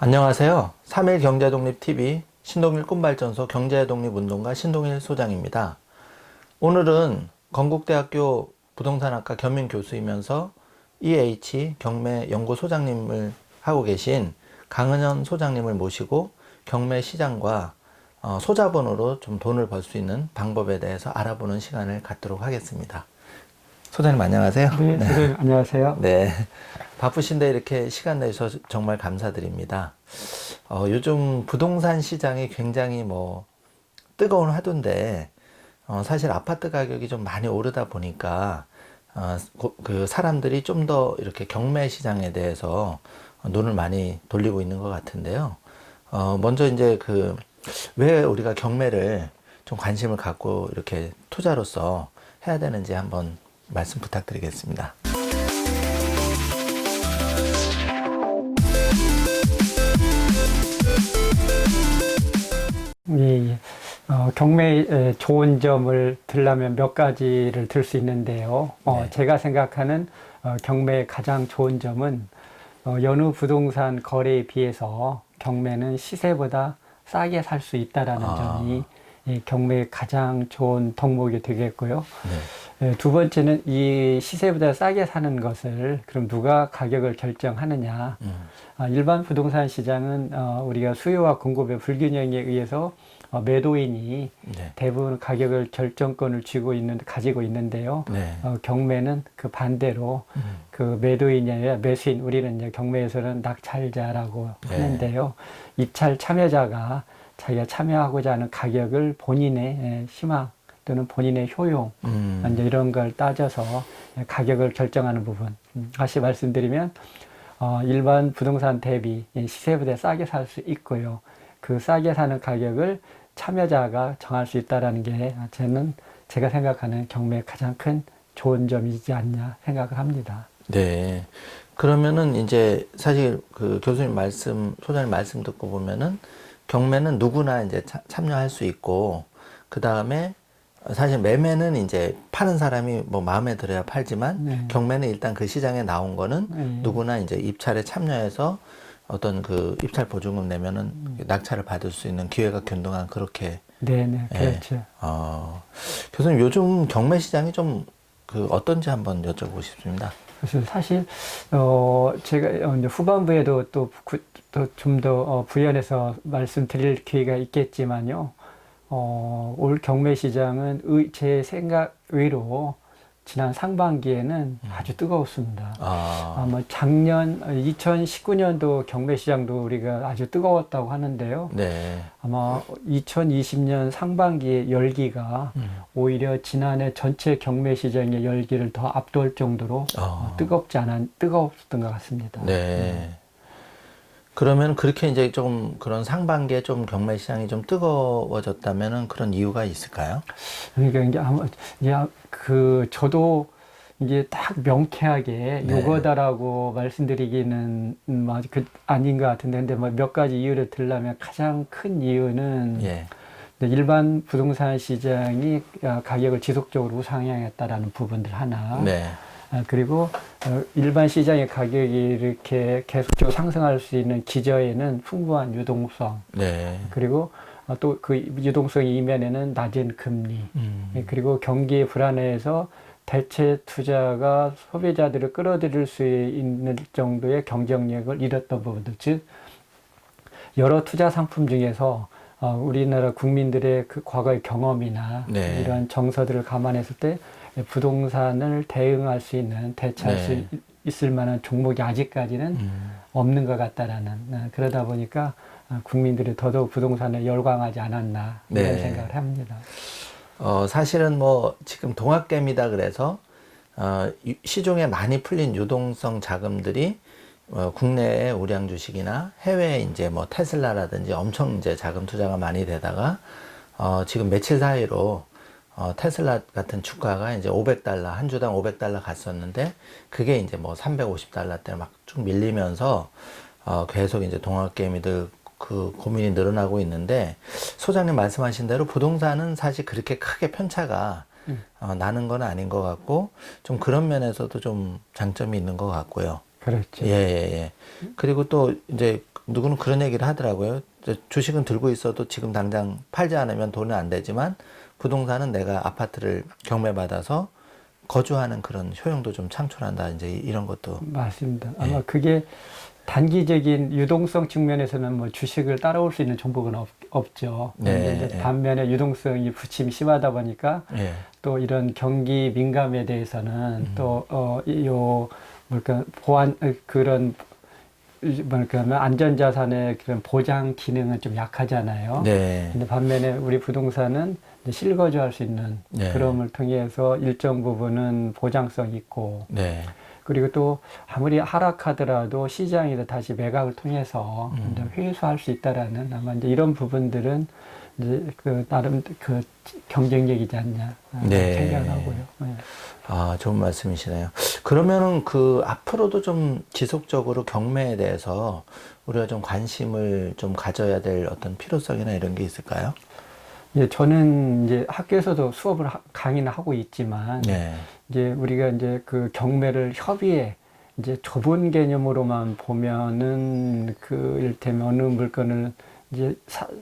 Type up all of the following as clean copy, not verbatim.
안녕하세요. 3일 경제독립TV 신동일 꿈발전소 경제독립운동가 신동일 소장입니다. 오늘은 건국대학교 부동산학과 겸임교수이면서 EH 경매 연구소장님을 하고 계신 강은현 소장님을 모시고 경매 시장과 소자본으로 좀 돈을 벌 수 있는 방법에 대해서 알아보는 시간을 갖도록 하겠습니다. 소장님 안녕하세요. 네, 선생님 안녕하세요. 네. 바쁘신데 이렇게 시간 내주셔서 정말 감사드립니다. 요즘 부동산 시장이 굉장히 뜨거운 화두인데, 사실 아파트 가격이 좀 많이 오르다 보니까, 그 사람들이 좀 더 이렇게 경매 시장에 대해서 눈을 많이 돌리고 있는 것 같은데요. 먼저 이제 왜 우리가 경매를 좀 관심을 갖고 이렇게 투자로서 해야 되는지 한번 말씀 부탁드리겠습니다. 예, 예. 경매의 좋은 점을 들려면 몇 가지를 들 수 있는데요. 네. 제가 생각하는 경매의 가장 좋은 점은 여느 부동산 거래에 비해서 경매는 시세보다 싸게 살 수 있다라는 점이 이 경매의 가장 좋은 덕목이 되겠고요. 네. 두 번째는 이 시세보다 싸게 사는 것을 그럼 누가 가격을 결정하느냐. 일반 부동산 시장은 우리가 수요와 공급의 불균형에 의해서 매도인이 네. 대부분 가격을 결정권을 가지고 있는데요. 네. 경매는 그 반대로 그 매도인이 아니라 매수인, 우리는 이제 경매에서는 낙찰자라고 네. 하는데요. 입찰 참여자가 자기가 참여하고자 하는 가격을 본인의 희망 또는 본인의 효용 이제 이런 걸 따져서 가격을 결정하는 부분. 다시 말씀드리면 일반 부동산 대비 시세보다 싸게 살 수 있고요. 그 싸게 사는 가격을 참여자가 정할 수 있다는 게 제가 생각하는 경매의 가장 큰 좋은 점이지 않냐 생각을 합니다. 네. 그러면은 이제 사실 교수님 말씀, 소장님 말씀 듣고 보면은 경매는 누구나 이제 참여할 수 있고, 그 다음에 사실 매매는 이제 파는 사람이 마음에 들어야 팔지만, 네. 경매는 일단 그 시장에 나온 거는 누구나 이제 입찰에 참여해서 어떤 입찰 보증금 내면은 낙찰을 받을 수 있는 기회가 균등한 그렇게. 네네, 그렇죠. 교수님 요즘 경매 시장이 좀 어떤지 한번 여쭤보고 싶습니다. 그래서 사실 제가 이제 후반부에도 또 좀 더 부연해서 말씀드릴 기회가 있겠지만요. 올 경매 시장은 제 생각 외로 지난 상반기에는 아주 뜨거웠습니다. 작년 2019년도 경매 시장도 우리가 아주 뜨거웠다고 하는데요. 네. 아마 2020년 상반기의 열기가 오히려 지난해 전체 경매 시장의 열기를 더 압도할 정도로 뜨거웠던 것 같습니다. 네. 그러면 그렇게 이제 좀 그런 상반기에 좀 경매 시장이 좀 뜨거워졌다면은 그런 이유가 있을까요? 그러니까 저도 이게 딱 명쾌하게 네. 요거다라고 말씀드리기는 아닌 것 같은데, 근데 몇 가지 이유를 들려면 가장 큰 이유는 예. 일반 부동산 시장이 가격을 지속적으로 우상향했다라는 부분들 하나. 네. 그리고 일반 시장의 가격이 이렇게 계속적으로 상승할 수 있는 기저에는 풍부한 유동성. 네. 그리고 또 그 유동성의 이면에는 낮은 금리. 그리고 경기의 불안해에서 대체 투자가 소비자들을 끌어들일 수 있는 정도의 경쟁력을 잃었던 부분들. 즉, 여러 투자 상품 중에서 우리나라 국민들의 그 과거의 경험이나 네. 이런 정서들을 감안했을 때 부동산을 대응할 수 있는, 대체할 네. 수 있을 만한 종목이 아직까지는 없는 것 같다라는, 그러다 보니까 국민들이 더더욱 부동산에 열광하지 않았나 이런 네. 생각을 합니다. 사실은 지금 동학개미다 그래서 시중에 많이 풀린 유동성 자금들이 국내의 우량 주식이나 해외에 이제 테슬라라든지 엄청 이제 자금 투자가 많이 되다가 지금 며칠 사이로 테슬라 같은 주가가 이제 $500, 한 주당 $500 갔었는데, 그게 이제 $350대 막 쭉 밀리면서 계속 이제 동학개미들 고민이 늘어나고 있는데, 소장님 말씀하신 대로 부동산은 사실 그렇게 크게 편차가 나는 건 아닌 것 같고, 좀 그런 면에서도 좀 장점이 있는 것 같고요. 그렇죠. 예. 그리고 또 이제 누구는 그런 얘기를 하더라고요. 주식은 들고 있어도 지금 당장 팔지 않으면 돈은 안 되지만 부동산은 내가 아파트를 경매받아서 거주하는 그런 효용도 좀 창출한다. 이제 이런 것도. 맞습니다. 아마 그게 단기적인 유동성 측면에서는 뭐 주식을 따라올 수 있는 종목은 없죠. 네. 근데 이제 반면에 유동성이 부침이 심하다 보니까 예. 또 이런 경기 민감에 대해서는 뭐랄까 보안 그런 뭐랄까 안전자산의 그런 보장 기능은 좀 약하잖아요. 네. 근데 반면에 우리 부동산은 이제 실거주할 수 있는 네. 그럼을 통해서 일정 부분은 보장성이 있고 네. 그리고 또 아무리 하락하더라도 시장에서 다시 매각을 통해서 이제 회수할 수 있다라는 아마 이제 이런 부분들은 이제 그 나름 그 경쟁력이지 않냐 네. 생각하고요. 네. 아, 좋은 말씀이시네요. 그러면은 그 앞으로도 좀 지속적으로 경매에 대해서 우리가 좀 관심을 좀 가져야 될 어떤 필요성이나 이런 게 있을까요? 예, 저는 이제 학교에서도 수업을 강의는 하고 있지만 네. 이제 우리가 이제 그 경매를 협의회 이제 좁은 개념으로만 보면은 그 이를테면 어느 물건을 이제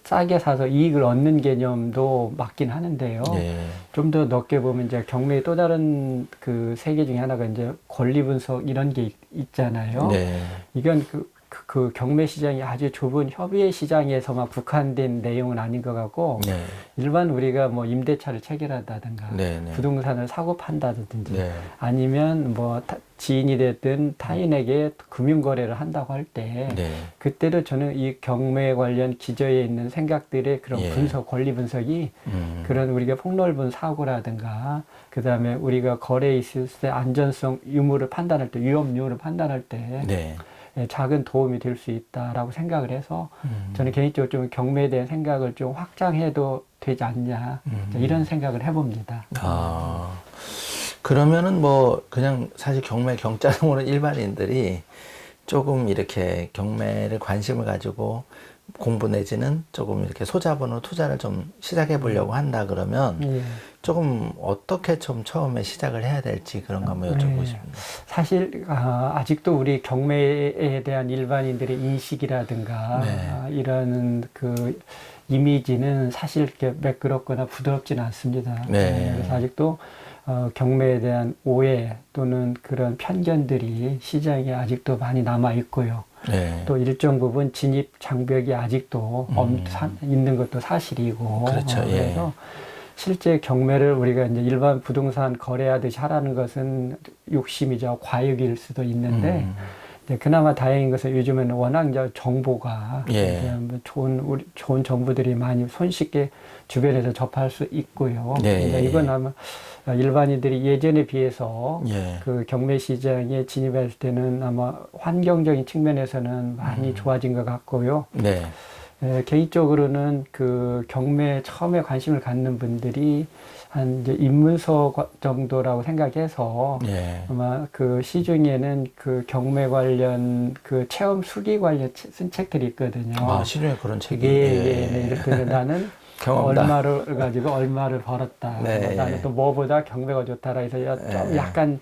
싸게 사서 이익을 얻는 개념도 맞긴 하는데요. 네. 좀 더 넓게 보면 이제 경매의 또 다른 그 세계 중에 하나가 이제 권리 분석 이런 게 있잖아요. 네. 이건 그 경매 시장이 아주 좁은 협의회 시장에서만 국한된 내용은 아닌 것 같고 네. 일반 우리가 뭐 임대차를 체결한다든가 네. 네. 부동산을 사고 판다든지 네. 아니면 뭐 지인이 됐든 타인에게 금융거래를 한다고 할 때 네. 그때도 저는 이 경매 관련 기저에 있는 생각들의 그런 예. 분석, 권리 분석이 그런 우리가 폭넓은 사고라든가 그 다음에 우리가 거래에 있을 때 안전성 유무를 판단할 때 위험 유무를 판단할 때 네. 작은 도움이 될 수 있다라고 생각을 해서 저는 개인적으로 좀 경매에 대한 생각을 좀 확장해도 되지 않냐 이런 생각을 해봅니다. 아, 그러면은 뭐 그냥 사실 경매 경자를 모르는 일반인들이 조금 이렇게 경매를 관심을 가지고 공부 내지는 조금 이렇게 소자본으로 투자를 좀 시작해 보려고 한다 그러면 예. 조금 어떻게 좀 처음에 시작을 해야 될지 그런 거 한번 여쭤보고 싶습니다. 사실 아직도 우리 경매에 대한 일반인들의 인식이라든가 네. 이런 그 이미지는 사실 이렇게 매끄럽거나 부드럽지는 않습니다. 네. 그래서 아직도 경매에 대한 오해 또는 그런 편견들이 시장에 아직도 많이 남아 있고요. 네. 또 일정 부분 진입 장벽이 아직도 있는 것도 사실이고. 그렇죠. 예. 그래서 실제 경매를 우리가 이제 일반 부동산 거래하듯이 하라는 것은 욕심이죠. 과욕일 수도 있는데, 이제 그나마 다행인 것은 요즘에는 워낙 이제 정보가 예. 이제 뭐 좋은 정보들이 많이 손쉽게 주변에서 접할 수 있고요. 네. 그러니까 이건 아마 일반인들이 예전에 비해서 예. 그 경매 시장에 진입했을 때는 아마 환경적인 측면에서는 많이 좋아진 것 같고요. 네. 개인적으로는 그 경매에 처음에 관심을 갖는 분들이 한 이제 입문서 정도라고 생각해서 예. 아마 그 시중에는 그 경매 관련 그 체험 수기 관련 쓴 책들이 있거든요. 아, 시중에 그런 책이. 예. 이렇게 나는 경험다. 얼마를 가지고 얼마를 벌었다. 네. 나는 또 뭐보다 경매가 좋다라 해서 좀 약간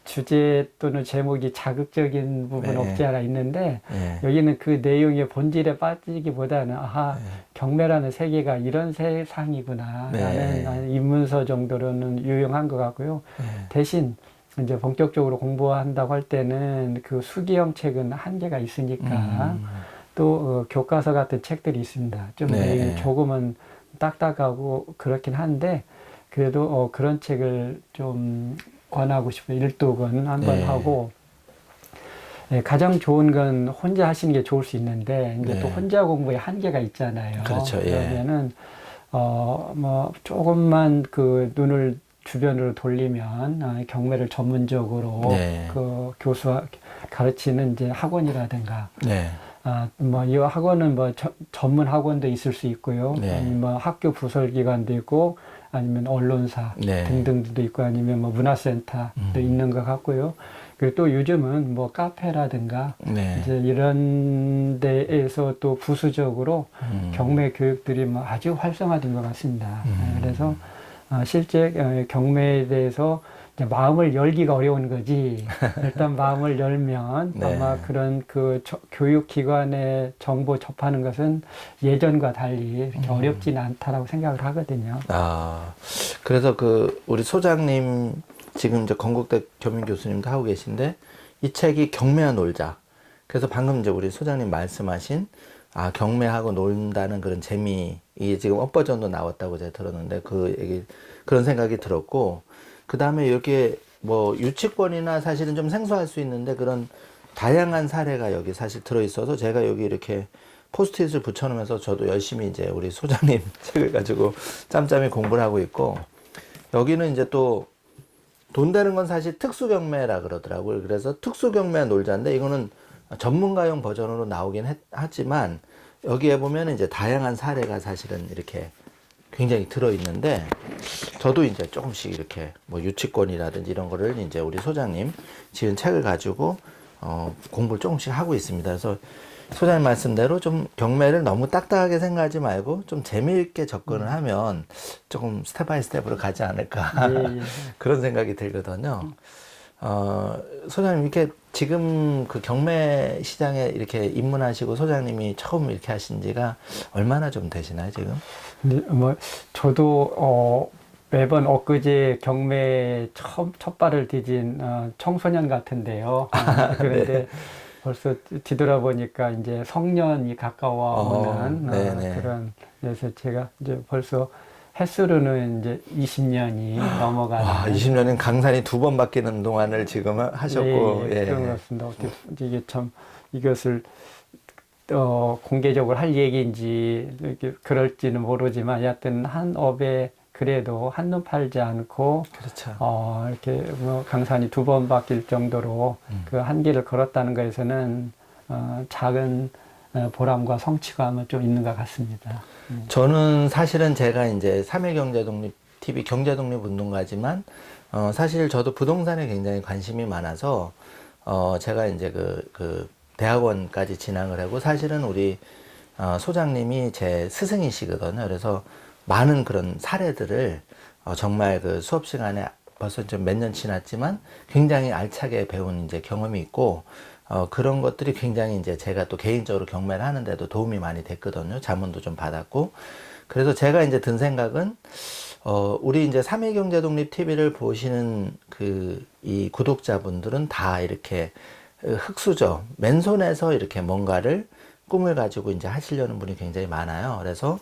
주제 또는 제목이 자극적인 부분 네. 없지 않아 있는데 예. 여기는 그 내용의 본질에 빠지기보다는 아하 경매라는 세계가 이런 세상이구나 네. 라는 입문서 정도로는 유용한 것 같고요. 대신 이제 본격적으로 공부한다고 할 때는 그 수기형 책은 한계가 있으니까 또 교과서 같은 책들이 있습니다. 좀 네. 내용이 조금은 딱딱하고 그렇긴 한데 그래도 그런 책을 좀 권하고 싶어요. 일독은 한번 네. 하고 가장 좋은 건 혼자 하시는 게 좋을 수 있는데 이제 네. 또 혼자 공부에 한계가 있잖아요. 그렇죠. 예. 그러면은 뭐 조금만 그 눈을 주변으로 돌리면 경매를 전문적으로 네. 그 교수 가르치는 이제 학원이라든가 네. 뭐 이 학원은 뭐 전문 학원도 있을 수 있고요. 네. 아니면 뭐 학교 부설기관도 있고 아니면 언론사 네. 등등도 있고 아니면 뭐 문화센터도 있는 것 같고요. 그리고 또 요즘은 뭐 카페라든가 네. 이제 이런 데에서 또 부수적으로 경매 교육들이 뭐 아주 활성화된 것 같습니다. 그래서 실제 경매에 대해서 이제 마음을 열기가 어려운 거지. 일단 마음을 열면 네. 아마 그런 그 교육기관에 정보 접하는 것은 예전과 달리 이렇게 어렵지는 않다라고 생각을 하거든요. 아, 그래서 그 우리 소장님 지금 이제 건국대 겸임 교수님도 하고 계신데 이 책이 경매와 놀자. 그래서 방금 이제 우리 소장님 말씀하신 경매하고 논다는 그런 재미, 이게 지금 업버전도 나왔다고 제가 들었는데 그 얘기, 그런 생각이 들었고, 그 다음에 이렇게 뭐 유치권이나 사실은 좀 생소할 수 있는데 그런 다양한 사례가 여기 사실 들어있어서 제가 여기 이렇게 포스트잇을 붙여놓으면서 저도 열심히 이제 우리 소장님 책을 가지고 짬짬이 공부를 하고 있고, 여기는 이제 또 돈 되는 건 사실 특수경매라 그러더라고요. 그래서 특수경매 놀자인데 이거는 전문가용 버전으로 나오긴 하지만 여기에 보면 이제 다양한 사례가 사실은 이렇게 굉장히 들어있는데, 저도 이제 조금씩 이렇게 뭐 유치권이라든지 이런 거를 이제 우리 소장님 지은 책을 가지고 공부를 조금씩 하고 있습니다. 그래서 소장님 말씀대로 좀 경매를 너무 딱딱하게 생각하지 말고 좀 재미있게 접근을 하면 조금 스텝 바이 스텝으로 가지 않을까. 예. 그런 생각이 들거든요. 소장님 이렇게 지금 그 경매 시장에 이렇게 입문하시고 소장님이 처음 이렇게 하신 지가 얼마나 좀 되시나요, 지금? 근데 뭐 저도 매번 엊그제 경매에 첫 발을 디딘 청소년 같은데요. 그런데 네. 벌써 뒤돌아보니까 이제 성년이 가까워오는 네네. 그런, 그래서 제가 이제 벌써 횟수로는 이제 20년이 넘어가는. 와, 20년은 강산이 2번 바뀌는 동안을 지금 하셨고, 예, 그런 것 같습니다. 어떻게 이게 참 이것을 공개적으로 할 얘기인지 이렇게 그럴지는 모르지만 여하튼 한 업에 그래도 한눈 팔지 않고 그렇죠. 이렇게 뭐 강산이 2번 바뀔 정도로 그 한계를 걸었다는 것에서는 작은 보람과 성취감은 좀 있는 것 같습니다. 저는 사실은 제가 이제 3일 경제독립 TV 경제독립운동가지만 사실 저도 부동산에 굉장히 관심이 많아서 제가 이제 그 대학원까지 진학을 하고, 사실은 우리 소장님이 제 스승이시거든요. 그래서 많은 그런 사례들을 정말 그 수업 시간에 벌써 좀 몇 년 지났지만 굉장히 알차게 배운 이제 경험이 있고, 그런 것들이 굉장히 이제 제가 또 개인적으로 경매를 하는데도 도움이 많이 됐거든요. 자문도 좀 받았고. 그래서 제가 이제 든 생각은, 우리 이제 3일경제독립 TV를 보시는 이 구독자분들은 다 이렇게 흙수저, 맨손에서 이렇게 뭔가를 꿈을 가지고 이제 하시려는 분이 굉장히 많아요. 그래서,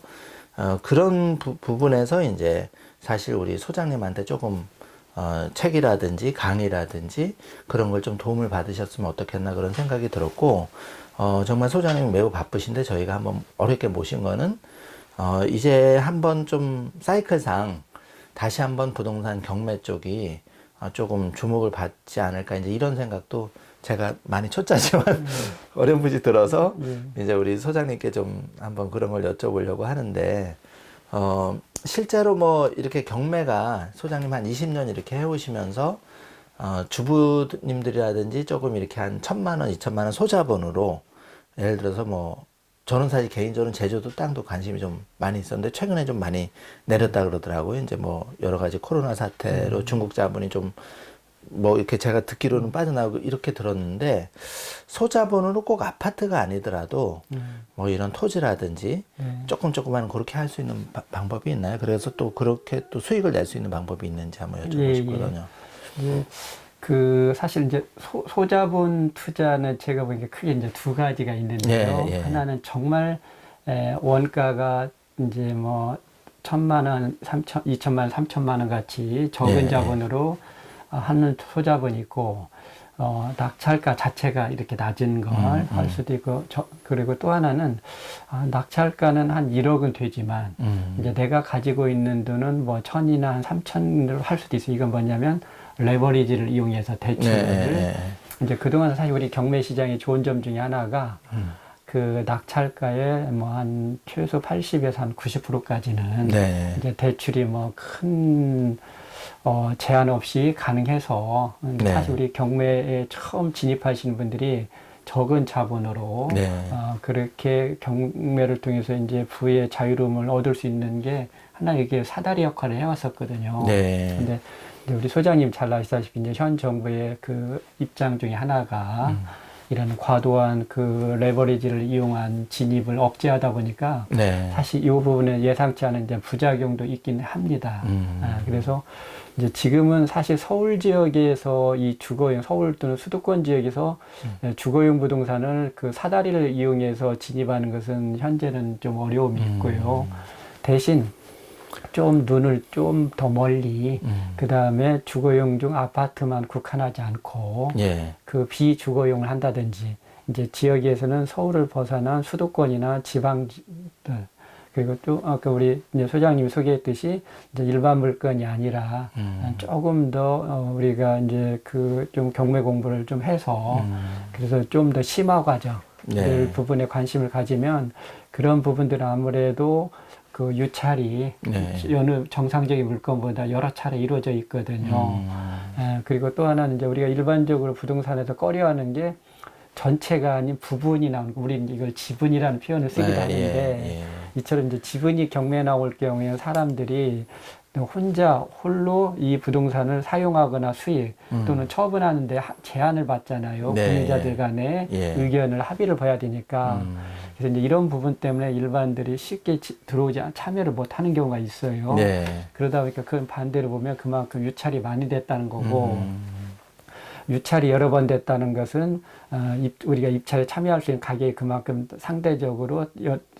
그런 부분에서 이제 사실 우리 소장님한테 조금 책이라든지 강의라든지 그런 걸 좀 도움을 받으셨으면 어떻겠나 그런 생각이 들었고, 정말 소장님이 매우 바쁘신데 저희가 한번 어렵게 모신 거는 이제 한번 좀 사이클상 다시 한번 부동산 경매 쪽이 조금 주목을 받지 않을까, 이제 이런 생각도 제가 많이 초짜지만 어렴풋이 들어서 이제 우리 소장님께 좀 한번 그런 걸 여쭤보려고 하는데, 실제로 뭐 이렇게 경매가 소장님 한 20년 이렇게 해오시면서 주부님들이라든지 조금 이렇게 한 1,000만 원, 2,000만 원 소자본으로, 예를 들어서 뭐 저는 사실 개인적으로는 제주도 땅도 관심이 좀 많이 있었는데 최근에 좀 많이 내렸다 그러더라고요. 이제 뭐 여러 가지 코로나 사태로 중국 자본이 좀 뭐 이렇게 제가 듣기로는 빠져나오고 이렇게 들었는데, 소자본으로 꼭 아파트가 아니더라도 뭐 이런 토지라든지 조금만 그렇게 할 수 있는 방법이 있나요? 그래서 또 그렇게 또 수익을 낼 수 있는 방법이 있는지 한번 여쭤보고 싶거든요. 그 사실 이제 소자본 투자는 제가 보기에 크게 이제 두 가지가 있는데요. 하나는 정말 원가가 이제 뭐 1,000만 원, 2,000만 원, 3,000만 원 같이 적은 자본으로 하는 소자본이 있고, 낙찰가 자체가 이렇게 낮은 걸 할 수도 있고, 그리고 또 하나는 낙찰가는 한 1억은 되지만 이제 내가 가지고 있는 돈은 뭐 1,000이나 한 3,000으로 할 수도 있어요. 이건 뭐냐면 레버리지를 이용해서 대출을 이제 그동안 사실 우리 경매 시장의 좋은 점 중에 하나가 그 낙찰가의 뭐 한 최소 80에서 한 90%까지는 이제 대출이 뭐 큰 제한 없이 가능해서, 사실 우리 경매에 처음 진입하시는 분들이 적은 자본으로 그렇게 경매를 통해서 이제 부의 자유로움을 얻을 수 있는 게 하나 이게 사다리 역할을 해왔었거든요. 네. 근데 이제 우리 소장님 잘 아시다시피 이제 현 정부의 그 입장 중에 하나가 이런 과도한 그 레버리지를 이용한 진입을 억제하다 보니까 네. 사실 이 부분에 예상치 않은 이제 부작용도 있긴 합니다. 그래서 이제 지금은 사실 서울 지역에서 이 주거용, 서울 또는 수도권 지역에서 주거용 부동산을 그 사다리를 이용해서 진입하는 것은 현재는 좀 어려움이 있고요. 대신 좀 눈을 좀 더 멀리, 그 다음에 주거용 중 아파트만 국한하지 않고, 예. 그 비주거용을 한다든지, 이제 지역에서는 서울을 벗어난 수도권이나 지방들, 그리고 또 아까 우리 이제 소장님이 소개했듯이 이제 일반 물건이 아니라 조금 더 우리가 이제 그 좀 경매 공부를 좀 해서 그래서 좀 더 심화 과정 네. 부분에 관심을 가지면 그런 부분들은 아무래도 그 유찰이 네. 여느 정상적인 물건보다 여러 차례 이루어져 있거든요. 그리고 또 하나는 이제 우리가 일반적으로 부동산에서 꺼려하는 게 전체가 아닌 부분이 나오는 거. 우리는 이걸 지분이라는 표현을 쓰기도 네, 하는데 예, 예. 이처럼 이제 지분이 경매에 나올 경우에 사람들이 홀로 이 부동산을 사용하거나 수익 또는 처분하는데 제한을 받잖아요. 네, 공유자들 간의 예. 의견을 합의를 봐야 되니까. 그래서 이제 이런 부분 때문에 일반들이 쉽게 참여를 못 하는 경우가 있어요. 네. 그러다 보니까 그 반대로 보면 그만큼 유찰이 많이 됐다는 거고, 유찰이 여러 번 됐다는 것은 우리가 입찰에 참여할 수 있는 가격이 그만큼 상대적으로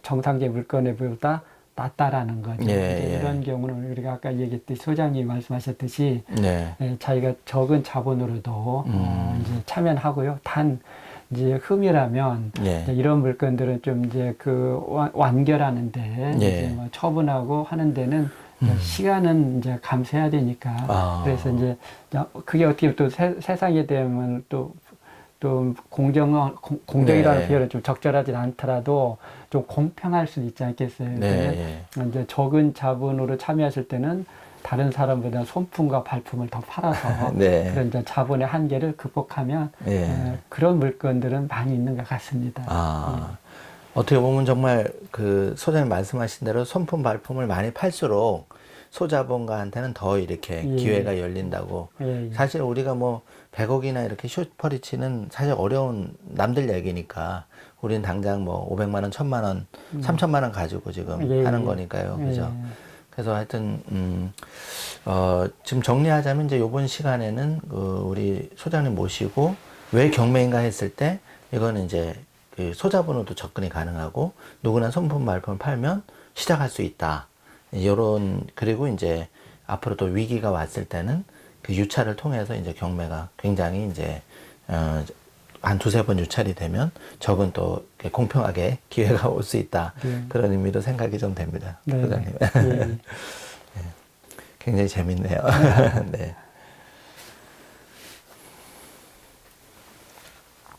정상적인 물건에 비보다 낮다라는 거죠. 예, 예. 이런 경우는 우리가 아까 얘기했듯이 소장님이 말씀하셨듯이 네. 자기가 적은 자본으로도 이제 참여는 하고요. 단 이제 흠이라면 예. 이제 이런 물건들은 좀 이제 그 완결하는데 예. 이제 뭐 처분하고 하는 데는 시간은 이제 감수해야 되니까. 아. 그래서 이제 그게 어떻게 또 세상에 되면 또 공정이라는 네. 표현은 좀 적절하진 않더라도 좀 공평할 수는 있지 않겠어요. 네. 이제 적은 자본으로 참여하실 때는 다른 사람보다 손품과 발품을 더 팔아서 네. 그런 이제 자본의 한계를 극복하면 예. 그런 물건들은 많이 있는 것 같습니다. 아. 어떻게 보면 정말 그 소장님 말씀하신 대로 손품 발품을 많이 팔수록 소자본가한테는 더 이렇게 예. 기회가 열린다고. 예. 사실 우리가 뭐 100억이나 이렇게 슈퍼리치는 사실 어려운 남들 얘기니까 우리는 당장 뭐 500만 원, 1000만 원, 3000만 원 가지고 지금 예. 하는 거니까요. 그죠? 예. 그래서 하여튼 지금 정리하자면 이제 이번 시간에는 우리 소장님 모시고 왜 경매인가 했을 때 이거는 이제 그 소자본으로도 접근이 가능하고 누구나 손품 발품을 팔면 시작할 수 있다. 요런 그리고 이제 앞으로 또 위기가 왔을 때는 그 유찰을 통해서 이제 경매가 굉장히 이제 한 두세 번 유찰이 되면 적은 또 공평하게 기회가 올 수 있다. 네. 그런 의미로 생각이 좀 됩니다. 네. 소장님. 예. 굉장히 재밌네요. 네.